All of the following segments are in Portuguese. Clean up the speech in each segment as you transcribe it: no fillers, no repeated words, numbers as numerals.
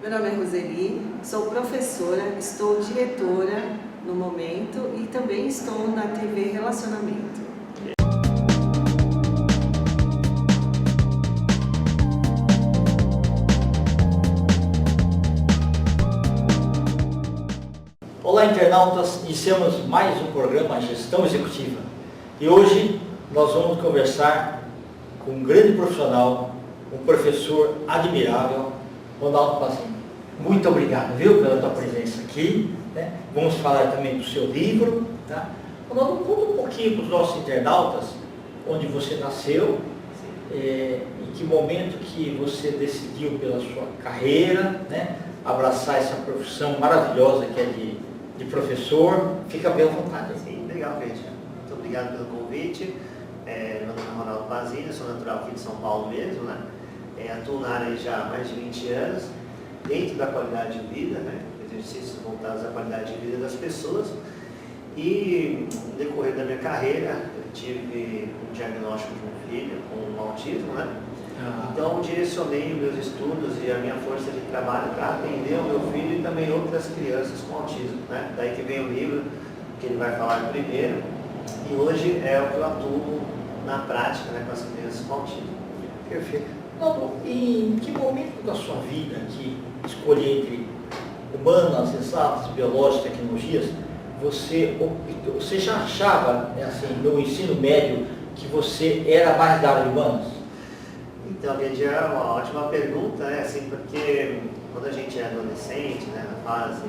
Meu nome é Roseli, sou professora, estou diretora no momento e também estou na TV Relacionamento. Olá, internautas, iniciamos mais um programa Gestão Executiva e hoje nós vamos conversar com um grande profissional, um professor admirável, Ronaldo Pazini. Muito obrigado, viu, pela tua presença aqui, né? Vamos falar também do seu livro, tá? Ronaldo, conta um pouquinho para os nossos internautas onde você nasceu, em que momento que você decidiu pela sua carreira, né, abraçar essa profissão maravilhosa que é de professor. Fica bem à vontade. Sim, legal, gente. Muito obrigado pelo convite. Meu nome é Ronaldo Pazini, sou natural aqui de São Paulo mesmo, né? Atuo na área já há mais de 20 anos, dentro da qualidade de vida, né? Exercícios voltados à qualidade de vida das pessoas. E no decorrer da minha carreira, eu tive um diagnóstico de um filho com autismo, né? Então direcionei meus estudos e a minha força de trabalho para atender o meu filho e também outras crianças com autismo, né? Daí que vem o livro que ele vai falar primeiro, e hoje é o que eu atuo na prática, né, com as crianças com autismo. Perfeito. E em que momento da sua vida que escolher entre humanas, exatas, biológicas, tecnologias, você já achava, assim, no ensino médio, que você era mais da área de humanas? Então, Guedes, é uma ótima pergunta, né? Assim, porque quando a gente é adolescente, né, na fase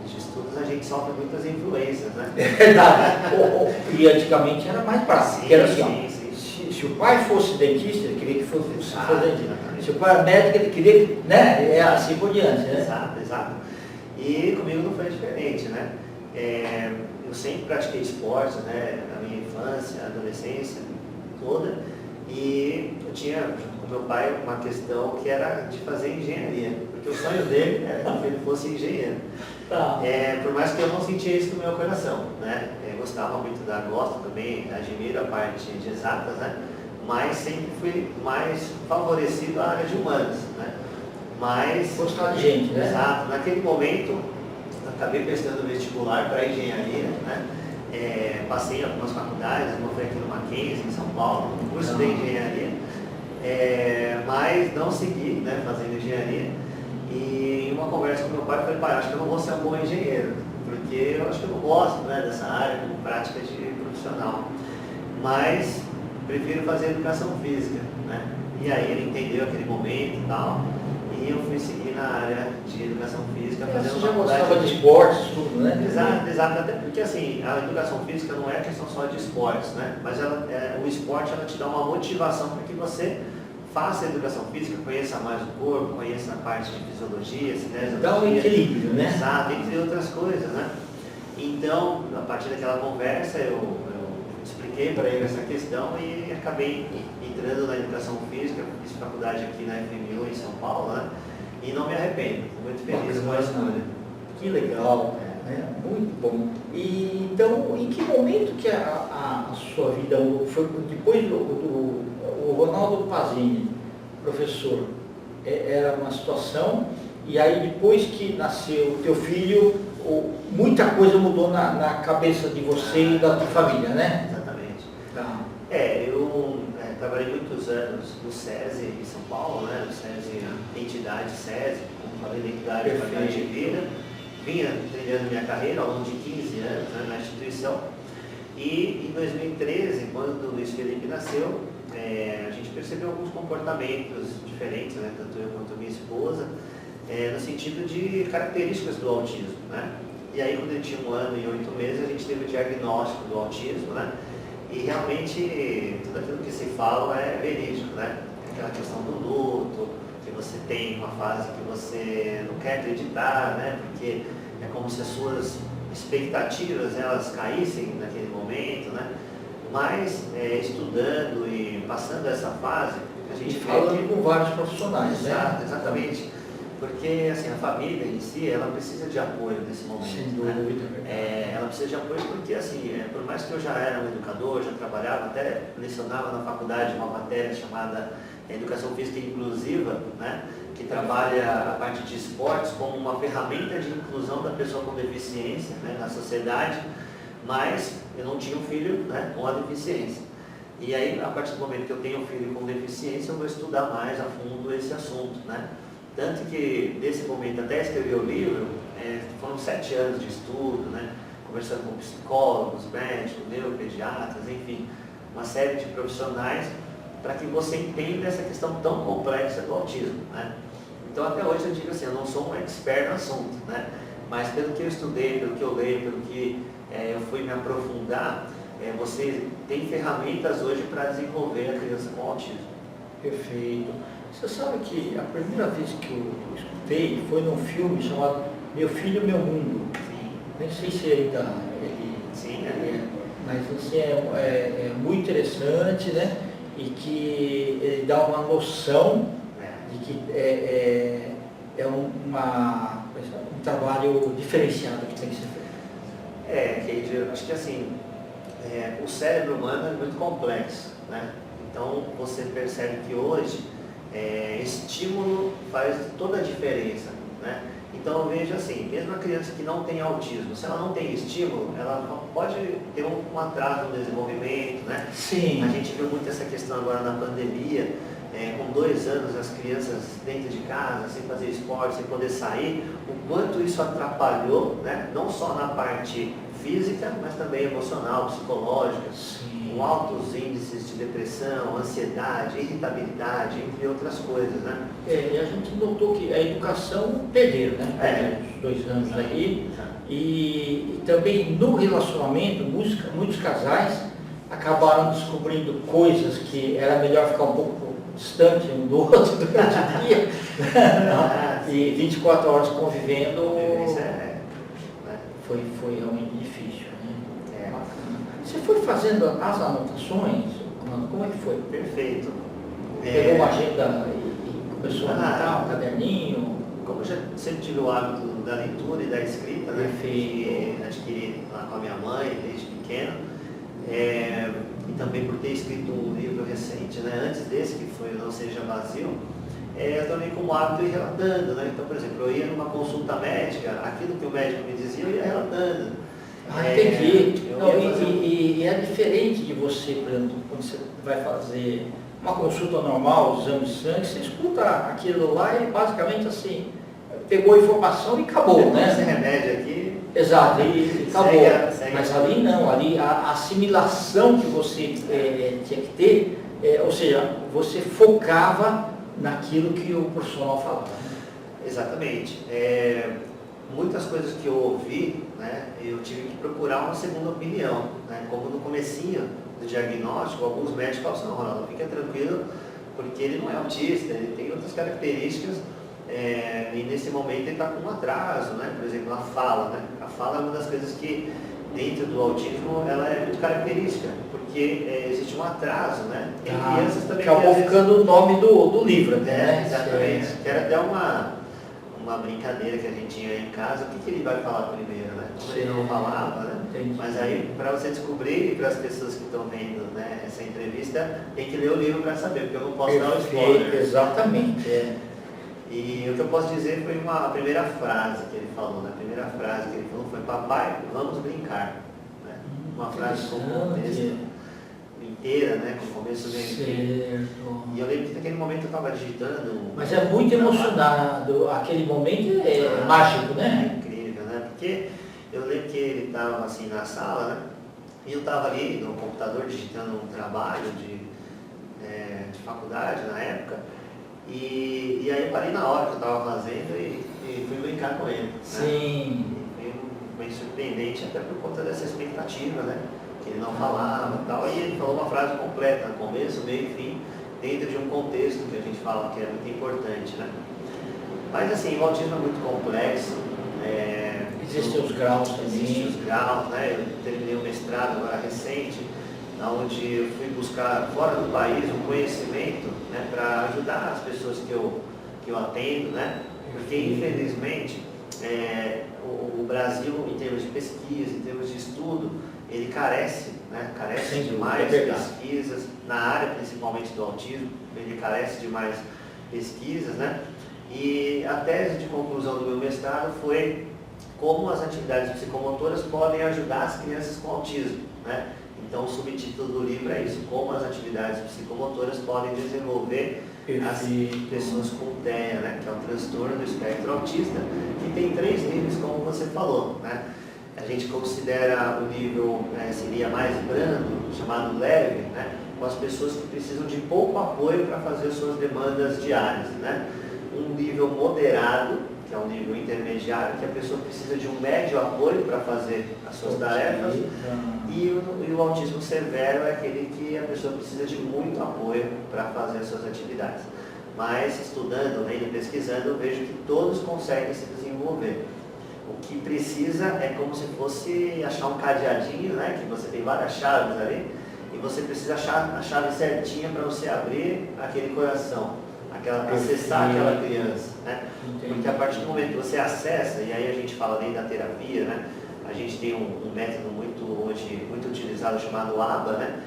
de estudos, a gente sofre muitas influências, né? É verdade. E antigamente era mais prático. Sim, Era assim, sim. Se o pai fosse dentista, ele queria que fosse dentista. Se o pai era médico, ele queria que, né? É assim por diante, né? Exato, exato. E comigo não foi diferente, né? Eu sempre pratiquei esportes, né? Na minha infância, adolescência toda. E eu tinha, junto com meu pai, uma questão que era de fazer engenharia, porque o sonho dele era que ele fosse engenheiro. Tá. Por mais que eu não sentia isso no meu coração, né? Eu gostava muito gosto também, admiro a parte de exatas, né? Mas sempre fui mais favorecido à área de humanas, né? Mas... Gostar de gente, né? Exato. Naquele momento, acabei prestando vestibular para engenharia, né? Passei em algumas faculdades, uma foi aqui no Mackenzie, em São Paulo, no curso de engenharia, mas não segui, né, fazendo engenharia. E em uma conversa com meu pai, eu falei, pai, acho que eu não vou ser um bom engenheiro, porque eu acho que eu não gosto, né, dessa área como prática de profissional. Mas prefiro fazer educação física, né? E aí ele entendeu aquele momento e tal. E eu fui seguir na área de educação física, fazendo você já gostava de esportes, tudo, né? Exato, exato. Até porque assim, a educação física não é questão só de esportes, né? Mas o esporte ela te dá uma motivação para que você faça a educação física, conheça mais o corpo, conheça a parte de fisiologia, cinesia. Dá um equilíbrio, né? Exato, entre outras coisas, né? Então, a partir daquela conversa, eu expliquei para ele essa questão e acabei entrando na educação física, fiz faculdade aqui na FMU em São Paulo, né? E não me arrependo, muito feliz com a escolha. Que legal, né? Muito bom. E então, em que momento que a sua vida foi depois o Ronaldo Pazini, professor, era uma situação, e aí depois que nasceu o teu filho, muita coisa mudou na cabeça de você e da tua família, né? Exatamente. Tá. Eu trabalhei muitos anos no SESI em São Paulo, né? No SESI, entidade SESI, como falei, identidade e qualidade de vida. Vinha trilhando minha carreira ao longo de 15 anos, né, na instituição. E em 2013, quando o Luiz Felipe nasceu, a gente percebeu alguns comportamentos diferentes, né, tanto eu quanto minha esposa, no sentido de características do autismo, né? E aí, quando ele tinha 1 ano e 8 meses, a gente teve o diagnóstico do autismo, né? E realmente, tudo aquilo que se fala é verídico, né? Aquela questão do luto, que você tem uma fase que você não quer acreditar, né? Porque é como se as suas expectativas, elas caíssem naquele momento, né? Mas, estudando e passando essa fase, a gente falando com vários profissionais, exato, né? Exatamente. Porque assim, a família em si, ela precisa de apoio nesse momento. Sem dúvida. Né? Ela precisa de apoio porque, assim, por mais que eu já era um educador, já trabalhava, até lecionava na faculdade uma matéria chamada Educação Física Inclusiva, né? que trabalha a parte de esportes como uma ferramenta de inclusão da pessoa com deficiência, né, na sociedade, mas eu não tinha um filho, né, com a deficiência. E aí, a partir do momento que eu tenho um filho com deficiência, eu vou estudar mais a fundo esse assunto, né? Tanto que, desse momento até escrever o livro, foram 7 anos de estudo, né? Conversando com psicólogos, médicos, neuropediatras, enfim, uma série de profissionais, para que você entenda essa questão tão complexa do autismo, né? Então, até hoje eu digo assim, eu não sou um expert no assunto, né? Mas pelo que eu estudei, pelo que eu leio, pelo que eu fui me aprofundar, você tem ferramentas hoje para desenvolver a criança com autismo. Perfeito. Você sabe que a primeira vez que eu escutei foi num filme chamado Meu Filho, Meu Mundo. Sim. Nem sei se ele Sim, mas assim, é muito interessante, né? E que ele dá uma noção de que um trabalho diferenciado que tem que ser feito. Keide, eu acho que assim, o cérebro humano é muito complexo, né? Então você percebe que hoje estímulo faz toda a diferença, né? Então eu vejo assim, mesmo a criança que não tem autismo, se ela não tem estímulo, ela pode ter um atraso no desenvolvimento, né? Sim. A gente viu muito essa questão agora na pandemia, com 2 anos as crianças dentro de casa, sem fazer esporte, sem poder sair, o quanto isso atrapalhou, né? Não só na parte física, mas também emocional, psicológica, com altos índices de depressão, ansiedade, irritabilidade, entre outras coisas, né? E a gente notou que a educação perdeu, né? Os 2 anos aí. E também no relacionamento, muitos casais acabaram descobrindo coisas que era melhor ficar um pouco distante um do outro durante o dia. E 24 horas convivendo foi realmente difícil. Né? Você foi fazendo as anotações? Como é que foi? Perfeito. Pegou uma agenda e começou a anotar um caderninho? Como eu já sempre tive o hábito da leitura e da escrita, né? Perfeito. Que adquiri lá com a minha mãe desde pequeno, e também por ter escrito um livro recente, né? Antes desse, que foi Não Seja Vazio, eu também como hábito ir relatando, né? Então, por exemplo, eu ia numa consulta médica, aquilo que o médico me dizia, eu ia relatando. Entendi. E é diferente de você, por exemplo, quando você vai fazer uma consulta normal, exame de sangue, você escuta aquilo lá e basicamente assim, pegou a informação e acabou, né? Esse remédio aqui. Exato, e acabou. Segue. Mas ali não, ali a assimilação que você tinha que ter, ou seja, você focava naquilo que o profissional falava. Exatamente. Muitas coisas que eu ouvi, né, eu tive que procurar uma segunda opinião, né? Como no comecinho do diagnóstico, alguns médicos falam assim, não, Ronaldo, fica tranquilo, porque ele não é autista, ele tem outras características, e nesse momento ele está com um atraso, né? Por exemplo, a fala, né? A fala é uma das coisas que, dentro do autismo, ela é muito característica, porque existe um atraso, né? Tem crianças também acabou ficando o nome do livro, né? Exatamente. Era até uma brincadeira que a gente tinha em casa, o que ele vai falar primeiro, né? Como ele não falava, né? Entendi. Mas aí, para você descobrir, e para as pessoas que estão vendo, né, essa entrevista, tem que ler o livro para saber, porque eu não posso dar o spoiler. Exatamente. E o que eu posso dizer foi a primeira frase que ele falou, né? A primeira frase que ele falou foi, papai, vamos brincar. Né? Uma frase com o texto inteira, né? Com o começo meio inteiro. E eu lembro que naquele momento eu estava digitando. Mas é muito emocionado, aquele momento é mágico, né? É incrível, né? Porque eu lembro que ele estava assim na sala, né? E eu estava ali no computador digitando um trabalho de faculdade na época. E aí eu parei na hora que eu estava fazendo e fui brincar com ele. Sim. Né? Foi surpreendente até por conta dessa expectativa, né? Que ele não falava e tal. E ele falou uma frase completa, no começo, meio e fim, dentro de um contexto que a gente fala que é muito importante, né? Mas assim, o autismo é muito complexo. Existem os graus também. Existem os graus, né? Eu terminei um mestrado agora recente, onde eu fui buscar fora do país um conhecimento, né, para ajudar as pessoas que eu atendo, né? Porque infelizmente o Brasil, em termos de pesquisa, em termos de estudo, ele carece, né? Carece de mais pesquisas, na área principalmente do autismo, ele carece de mais pesquisas, né? E a tese de conclusão do meu mestrado foi como as atividades psicomotoras podem ajudar as crianças com autismo, né? Então o subtítulo do livro é isso, como as atividades psicomotoras podem desenvolver as pessoas com TEA, né? Que é o transtorno do espectro autista, que tem 3 níveis, como você falou, né? A gente considera o nível, seria mais brando, chamado leve, né? Com as pessoas que precisam de pouco apoio para fazer as suas demandas diárias, né? Um nível moderado, que é um nível intermediário, que a pessoa precisa de um médio apoio para fazer as suas tarefas, e o autismo severo é aquele que a pessoa precisa de muito apoio para fazer as suas atividades. Mas estudando, lendo, pesquisando, eu vejo que todos conseguem se desenvolver. O que precisa é como se fosse achar um cadeadinho, né? Que você tem várias chaves ali, e você precisa achar a chave certinha para você abrir aquele coração, acessar aquela criança, né? Porque a partir do momento que você acessa, e aí a gente fala nem da terapia, né? A gente tem um método hoje muito utilizado chamado ABA, né?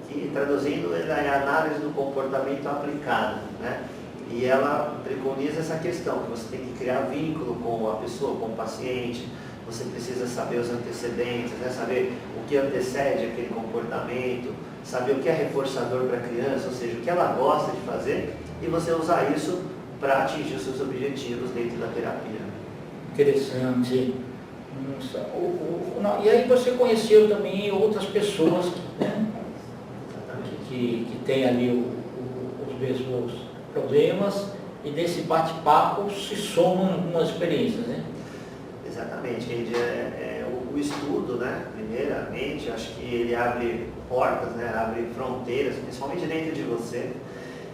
Que traduzindo ele é a análise do comportamento aplicado, né? E ela preconiza essa questão, que você tem que criar vínculo com a pessoa, com o paciente, você precisa saber os antecedentes, né? Saber o que antecede aquele comportamento, saber o que é reforçador para a criança, ou seja, o que ela gosta de fazer, e você usar isso para atingir os seus objetivos dentro da terapia. Interessante. Nossa. E aí você conheceu também outras pessoas, né? que têm ali os mesmos problemas, e desse bate-papo se somam algumas experiências, né? Exatamente. O estudo, né? Primeiramente, acho que ele abre portas, né? Abre fronteiras, principalmente dentro de você.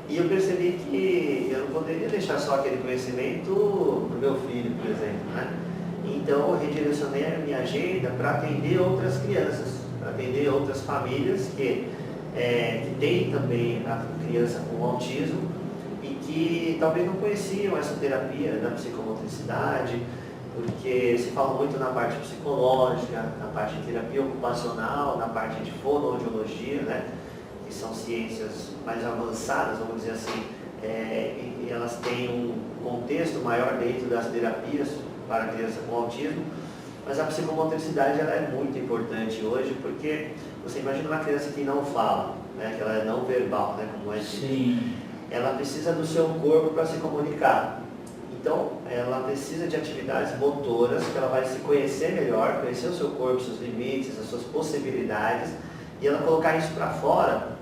E eu percebi que eu não poderia deixar só aquele conhecimento para o meu filho, por exemplo, né? Então eu redirecionei a minha agenda para atender outras crianças, para atender outras famílias que têm também a criança com autismo e que talvez não conheciam essa terapia da psicomotricidade, porque se fala muito na parte psicológica, na parte de terapia ocupacional, na parte de fonoaudiologia, né? Que são ciências mais avançadas, vamos dizer assim, e elas têm um contexto maior dentro das terapias para a criança com autismo, mas a psicomotricidade ela é muito importante hoje, porque você imagina uma criança que não fala, né, que ela é não verbal, né, como é dito. Ela precisa do seu corpo para se comunicar. Então, ela precisa de atividades motoras, que ela vai se conhecer melhor, conhecer o seu corpo, seus limites, as suas possibilidades, e ela colocar isso para fora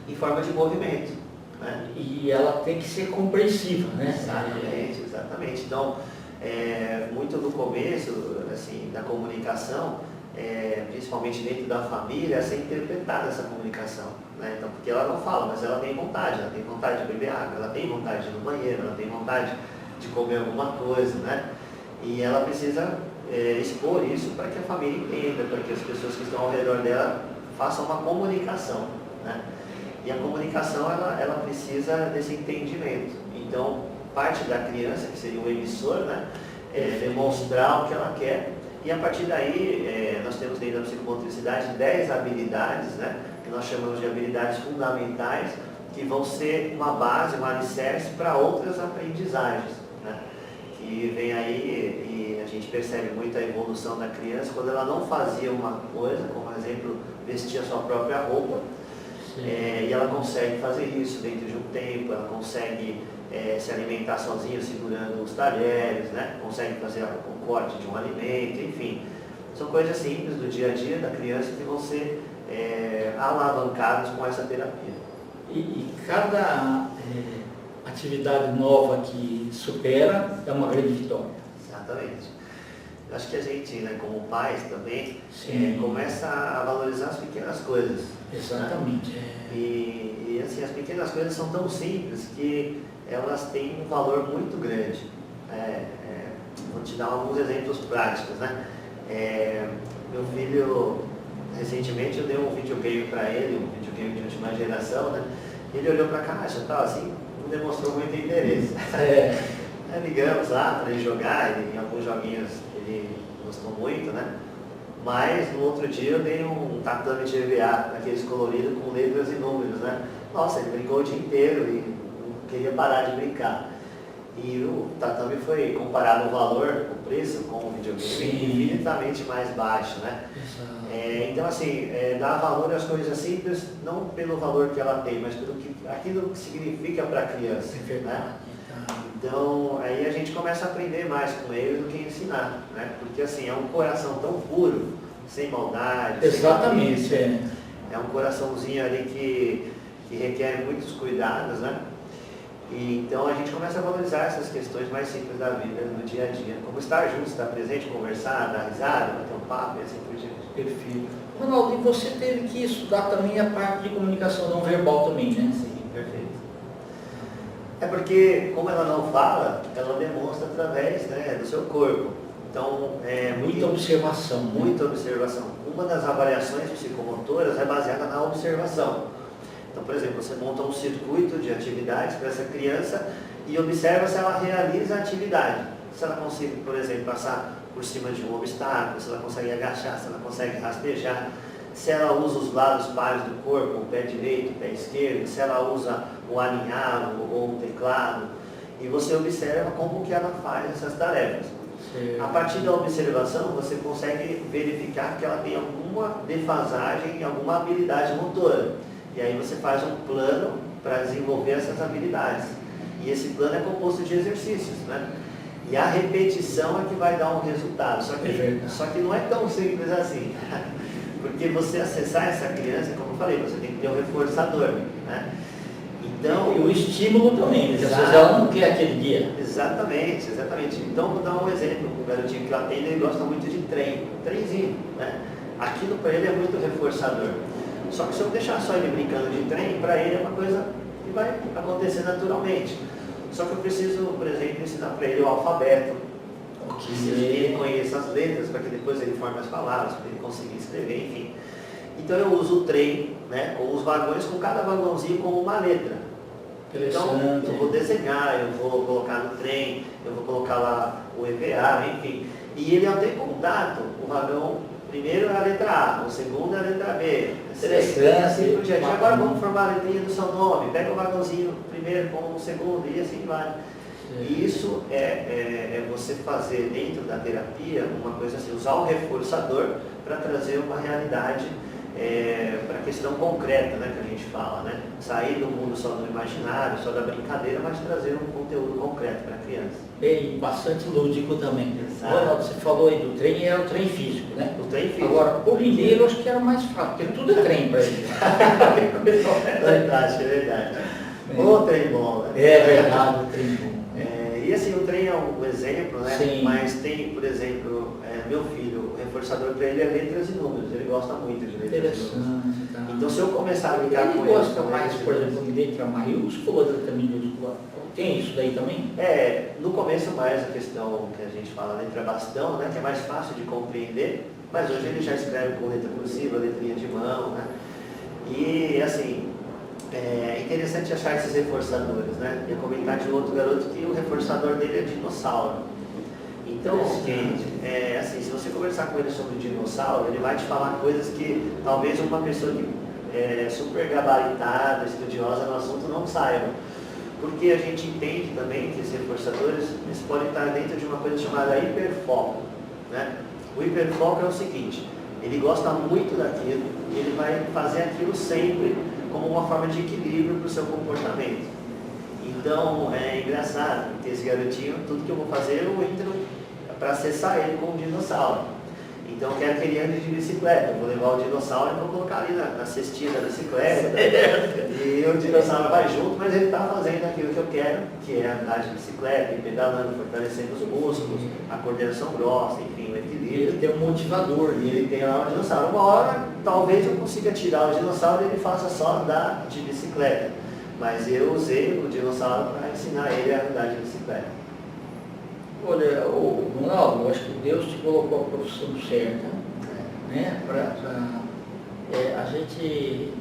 em forma de movimento, né? E ela tem que ser compreensiva, né? Exatamente. Então, muito no começo, assim, da comunicação, principalmente dentro da família, é ser interpretada essa comunicação, né? Então, porque ela não fala, mas ela tem vontade de beber água, ela tem vontade de ir no banheiro, ela tem vontade de comer alguma coisa, né? E ela precisa expor isso para que a família entenda, para que as pessoas que estão ao redor dela façam uma comunicação, né? E a comunicação, ela precisa desse entendimento. Então, parte da criança, que seria o emissor, né? Demonstrar o que ela quer, e a partir daí, nós temos dentro da psicomotricidade 10 habilidades, né? Que nós chamamos de habilidades fundamentais, que vão ser uma base, um alicerce para outras aprendizagens, né? Que vem aí, e a gente percebe muito a evolução da criança quando ela não fazia uma coisa, como por exemplo, vestir a sua própria roupa, e ela consegue fazer isso dentro de um tempo, ela consegue se alimentar sozinha segurando os talheres, né? Consegue fazer o corte de um alimento, enfim. São coisas simples do dia a dia da criança que vão ser alavancadas com essa terapia. E cada atividade nova que supera é uma grande vitória. Exatamente. Eu acho que a gente, né, como pais também, começa a valorizar as pequenas coisas. Exatamente. Né? E assim, as pequenas coisas são tão simples que elas têm um valor muito grande. Vou te dar alguns exemplos práticos, né? Meu filho, recentemente eu dei um videogame para ele, um videogame de última geração, né? Ele olhou para a caixa e tal, assim, não demonstrou muito interesse. Ligamos lá para ele jogar, em alguns joguinhos ele gostou muito, né? Mas no outro dia eu dei um tatame de EVA, daqueles coloridos com letras e números, né? Nossa, ele brincou o dia inteiro e não queria parar de brincar. E o tatame foi comparado o valor, o preço com o videogame infinitamente mais baixo, né? Então assim, dar valor às coisas simples, não pelo valor que ela tem, mas pelo que aquilo que significa para a criança, né? Então aí a gente começa a aprender mais com eles do que ensinar, né? Porque assim, é um coração tão puro, sem maldade. Exatamente. Sem é um coraçãozinho ali que requer muitos cuidados, né? E, então a gente começa a valorizar essas questões mais simples da vida, no dia a dia. Como estar junto, estar presente, conversar, dar risada, bater um papo e assim por diante. Perfeito. Ronaldo, e você teve que estudar também a parte de comunicação não verbal também, né? Sim, perfeito. É porque, como ela não fala, ela demonstra através, né, do seu corpo. Então, muita observação. Muita observação. Uma das avaliações psicomotoras é baseada na observação. Então, por exemplo, você monta um circuito de atividades para essa criança e observa se ela realiza a atividade. Se ela consegue, por exemplo, passar por cima de um obstáculo, se ela consegue agachar, se ela consegue rastejar, se ela usa os lados pares do corpo, o pé direito, o pé esquerdo, se ela usa o alinhavo ou o teclado. E você observa como que ela faz essas tarefas. A partir da observação, você consegue verificar que ela tem alguma defasagem, alguma habilidade motora. E aí você faz um plano para desenvolver essas habilidades. E esse plano é composto de exercícios, né? E a repetição é que vai dar um resultado. Só que não é tão simples assim. Porque você acessar essa criança, como eu falei, você tem que ter um reforçador, né? Então, e o estímulo também, porque às vezes ela não quer aquele dia. Exatamente. Então, vou dar um exemplo. O garotinho que eu atendo, ele gosta muito de trem, um trenzinho, né? Aquilo para ele é muito reforçador. Só que se eu deixar só ele brincando de trem, para ele é uma coisa que vai acontecer naturalmente. Só que eu preciso, por exemplo, ensinar para ele o alfabeto, que ele conheça as letras, para que depois ele forme as palavras, para ele conseguir escrever, enfim. Então eu uso o trem, né, com os vagões, com cada vagãozinho com uma letra. Então eu vou desenhar, eu vou colocar no trem, eu vou colocar lá o EVA, enfim. E ele, ao ter contato, o vagão, primeiro é a letra A, o segundo é a letra B. Assim por diante. Agora vamos formar a letrinha do seu nome, pega o vagãozinho primeiro com o segundo e assim vai. E isso é você fazer dentro da terapia uma coisa assim, usar o reforçador para trazer uma realidade para a questão concreta, né, que a gente fala, né? Sair do mundo só do imaginário, só da brincadeira, mas trazer um conteúdo concreto para a criança. E bastante lúdico também. Ronaldo, você falou aí do trem, era o trem físico, né? O trem físico. Agora, o mineiro acho que era mais fácil, porque tudo é trem para ele. É verdade. O trem bom, né? É verdade, o trem bom. E assim, o trem é um exemplo, né? Sim. Mas tem, por exemplo, meu filho, o reforçador para ele é letras e números, ele gosta muito de letras e números. Tá. Então se eu começar a brincar com ele... Ele gosta mais, por exemplo, de letra maiúscula ou letra minúscula? Tem isso daí também? No começo mais a questão que a gente fala letra bastão, né? Que é mais fácil de compreender, mas hoje ele já escreve com letra cursiva, letrinha de mão, né? E assim... É interessante achar esses reforçadores, né? Eu comentar de outro garoto que o reforçador dele é dinossauro. Então, assim, se você conversar com ele sobre dinossauro, ele vai te falar coisas que talvez uma pessoa que é super gabaritada, estudiosa no assunto não saiba. Porque a gente entende também que esses reforçadores eles podem estar dentro de uma coisa chamada hiperfoco, né? O hiperfoco é o seguinte, ele gosta muito daquilo e ele vai fazer aquilo sempre como uma forma de equilíbrio para o seu comportamento. Então, é engraçado, porque esse garotinho, tudo que eu vou fazer, eu entro para acessar ele como um dinossauro. Então, eu quero que ele ande de bicicleta. Eu vou levar o dinossauro e vou colocar ali na cestinha da bicicleta. E o dinossauro vai junto, mas ele está fazendo aquilo que eu quero, que é andar de bicicleta, ir pedalando, fortalecendo os músculos, a coordenação grossa, enfim, o equilíbrio. Ele tem um motivador, e ele tem lá o dinossauro. Uma hora, talvez eu consiga tirar o dinossauro e ele faça só andar de bicicleta. Mas eu usei o dinossauro para ensinar ele a andar de bicicleta. Olha, Ronaldo, eu acho que Deus te colocou a profissão certa, né? A gente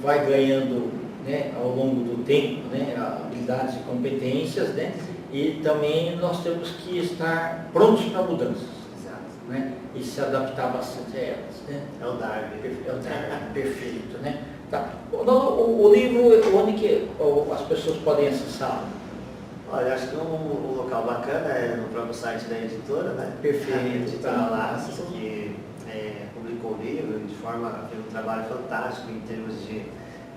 vai ganhando, né, ao longo do tempo, né, habilidades e competências, né? E também nós temos que estar prontos para mudanças. Exato. Né? E se adaptar bastante a elas. Né? É o Darwin. É o Darwin, perfeito. Né? Tá. O livro, onde que as pessoas podem acessar? Olha, acho que um local bacana é no próprio site da editora, né? Perfeito. A editora Laços, que publicou o livro de forma, fez um trabalho fantástico em termos de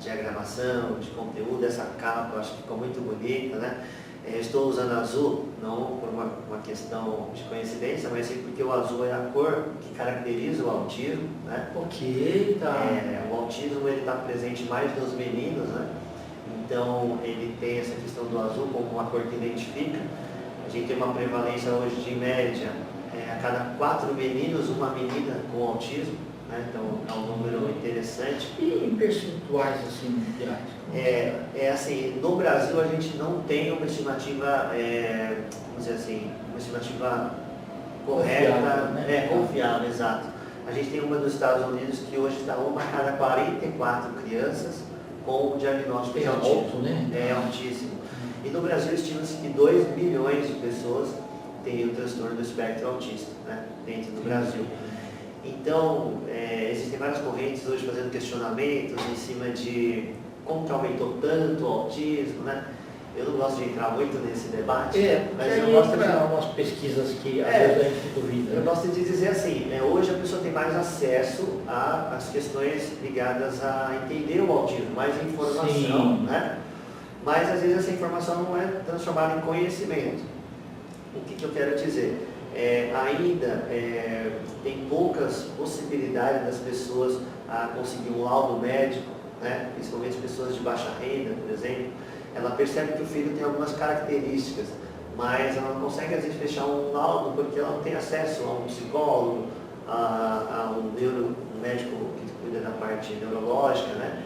diagramação, de conteúdo. Essa capa, acho que ficou muito bonita, né? Estou usando azul, não por uma questão de coincidência, mas sim porque o azul é a cor que caracteriza o autismo, né? Ok, tá. O autismo está presente mais nos meninos, né? Então ele tem essa questão do azul como uma cor que identifica. A gente tem uma prevalência hoje de média, a cada 4 meninos, uma menina com autismo, né? Então é um número interessante. E em percentuais assim, mundiais? Assim, no Brasil a gente não tem uma estimativa, vamos dizer assim, uma estimativa correta, confiável, né? Confiável, exato. A gente tem uma dos Estados Unidos que hoje está uma a cada 44 crianças com o diagnóstico de autismo. Alto, né? É altíssimo. E no Brasil estima-se que 2 milhões de pessoas têm o transtorno do espectro autista, né? Dentro do Brasil. Então, existem várias correntes hoje fazendo questionamentos em cima de como que aumentou tanto o autismo, né? Eu não gosto de entrar muito nesse debate, mas eu gosto de umas pesquisas que às vezes a gente duvida. Eu gosto de dizer assim, hoje a pessoa tem mais acesso às questões ligadas a entender o autismo, mais informação, né? Mas às vezes essa informação não é transformada em conhecimento. O que eu quero dizer? Ainda tem poucas possibilidades das pessoas a conseguir um laudo médico, né? Principalmente pessoas de baixa renda, por exemplo. Ela percebe que o filho tem algumas características, mas ela não consegue às vezes fechar um laudo porque ela não tem acesso a um psicólogo, a um médico que cuida da parte neurológica, né?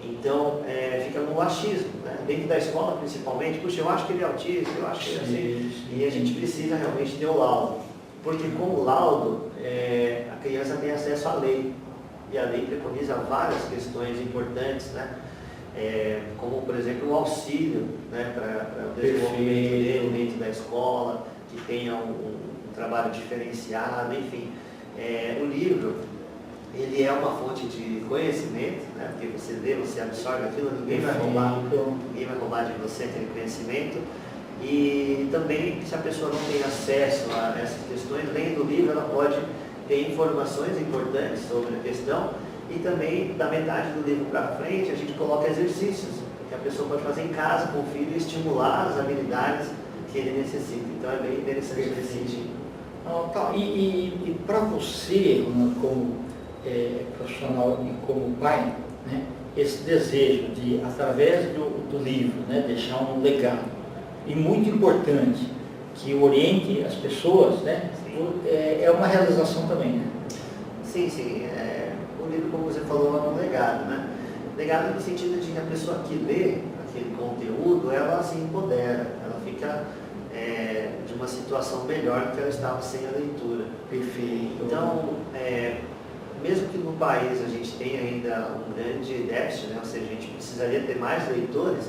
Então, fica no achismo, né? Dentro da escola principalmente, puxa, eu acho que ele é autista, eu acho que ele é assim, e a gente precisa realmente ter o laudo, porque com o laudo, a criança tem acesso à lei, e a lei preconiza várias questões importantes, né? Como, por exemplo, o auxílio, né, para o desenvolvimento dele dentro da escola, que tenha um trabalho diferenciado, enfim. O livro, ele é uma fonte de conhecimento, né, porque você lê, você absorve aquilo, ninguém vai roubar de você aquele conhecimento. E também, se a pessoa não tem acesso a essas questões, lendo o livro, ela pode ter informações importantes sobre a questão. E também, da metade do livro para frente, a gente coloca exercícios que a pessoa pode fazer em casa com o filho e estimular as habilidades que ele necessita. Então é bem interessante nesse sentido. E para você, como profissional e como pai, né, esse desejo de, através do livro, né, deixar um legado, e muito importante, que oriente as pessoas, né, é uma realização também, né? Sim. O livro, como você falou, é um legado, né? Legado no sentido de que a pessoa que lê aquele conteúdo, ela se empodera, ela fica de uma situação melhor do que ela estava sem a leitura. Perfeito. Então, mesmo que no país a gente tenha ainda um grande déficit, né? Ou seja, a gente precisaria ter mais leitores,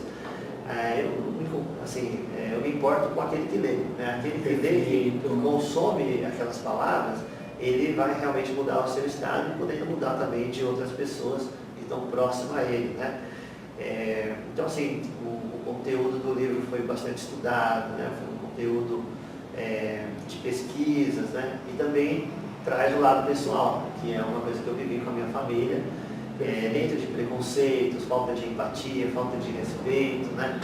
eu me importo com aquele que lê, né? Aquele que lê, que consome aquelas palavras, ele vai realmente mudar o seu estado e podendo mudar também de outras pessoas que estão próximas a ele, né? Então, assim, o conteúdo do livro foi bastante estudado, né? Foi um conteúdo de pesquisas, né? E também traz o lado pessoal, que é uma coisa que eu vivi com a minha família, dentro de preconceitos, falta de empatia, falta de respeito, né?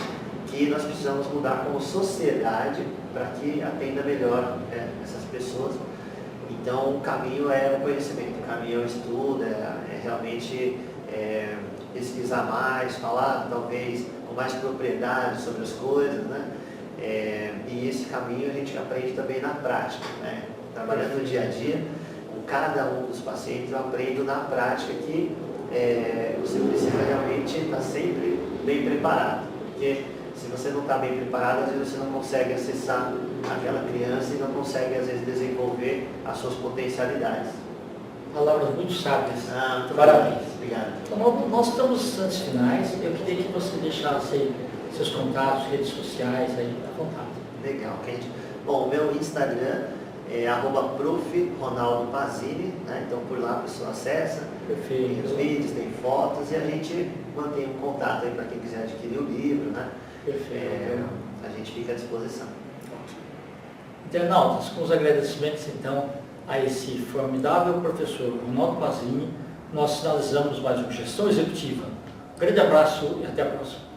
Que nós precisamos mudar como sociedade para que atenda melhor essas pessoas. Então, o caminho é o conhecimento, o caminho é o estudo, é realmente pesquisar mais, falar talvez com mais propriedade sobre as coisas, né? E esse caminho a gente aprende também na prática, né? Trabalhando no dia a dia, com cada um dos pacientes, eu aprendo na prática que você precisa realmente estar sempre bem preparado, porque se você não está bem preparado, às vezes você não consegue acessar aquela criança e não consegue, às vezes, desenvolver as suas potencialidades. Palavras muito sábias. Muito Parabéns. Obrigado. Então, nós estamos nos instantes finais. Eu queria que você deixasse aí seus contatos, redes sociais aí, à vontade. Legal, Kendi. Bom, o meu Instagram é @prof.ronaldo_pazini, né? Então por lá a pessoa acessa, tem os vídeos, tem fotos e a gente mantém um contato aí para quem quiser adquirir o livro, né? Perfeito. a gente fica à disposição. Internautas, com os agradecimentos então a esse formidável professor Ronaldo Pazzini, nós finalizamos mais uma Gestão Executiva. Um grande abraço e até a próxima.